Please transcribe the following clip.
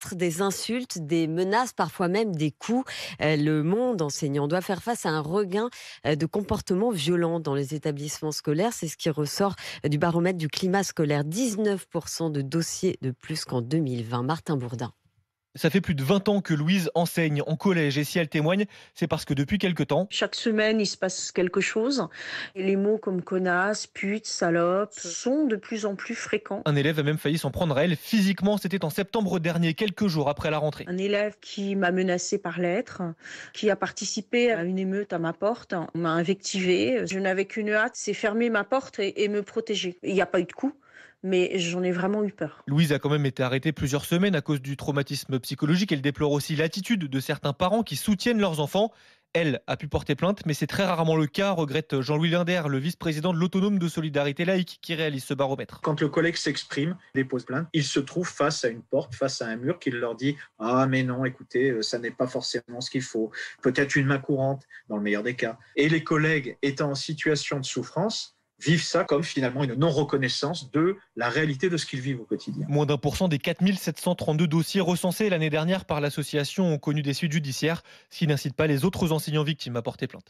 théâtre des insultes, des menaces, parfois même des coups. Le monde enseignant doit faire face à un regain de comportements violents dans les établissements scolaires. C'est ce qui ressort du baromètre du climat scolaire. 19% de dossiers de plus qu'en 2020. Martin Bourdin. Ça fait plus de 20 ans que Louise enseigne en collège et si elle témoigne, c'est parce que depuis quelque temps, Chaque semaine, il se passe quelque chose. Et les mots comme connasse, pute, salope sont de plus en plus fréquents. un élève a même failli s'en prendre à elle physiquement. C'était en septembre dernier, quelques jours après la rentrée. Un élève qui m'a menacé par lettre, qui a participé à une émeute à ma porte, m'a invectivé. Je n'avais qu'une hâte, c'est fermer ma porte et me protéger. Il n'y a pas eu de coup, mais j'en ai vraiment eu peur. Louise a quand même été arrêtée plusieurs semaines à cause du traumatisme psychologique. Elle déplore aussi l'attitude de certains parents qui soutiennent leurs enfants. Elle a pu porter plainte, mais c'est très rarement le cas, regrette Jean-Louis Linder, le vice-président de l'Autonome de Solidarité Laïque, qui réalise ce baromètre. Quand le collègue s'exprime, dépose plainte, il se trouve face à une porte, face à un mur qui leur dit « Ah mais non, écoutez, ça n'est pas forcément ce qu'il faut. Peut-être une main courante, dans le meilleur des cas. » Et les collègues étant en situation de souffrance, vivent ça comme finalement une non-reconnaissance de la réalité de ce qu'ils vivent au quotidien. Moins d'1% des 4732 dossiers recensés l'année dernière par l'association ont connu des suites judiciaires, ce qui n'incite pas les autres enseignants victimes à porter plainte.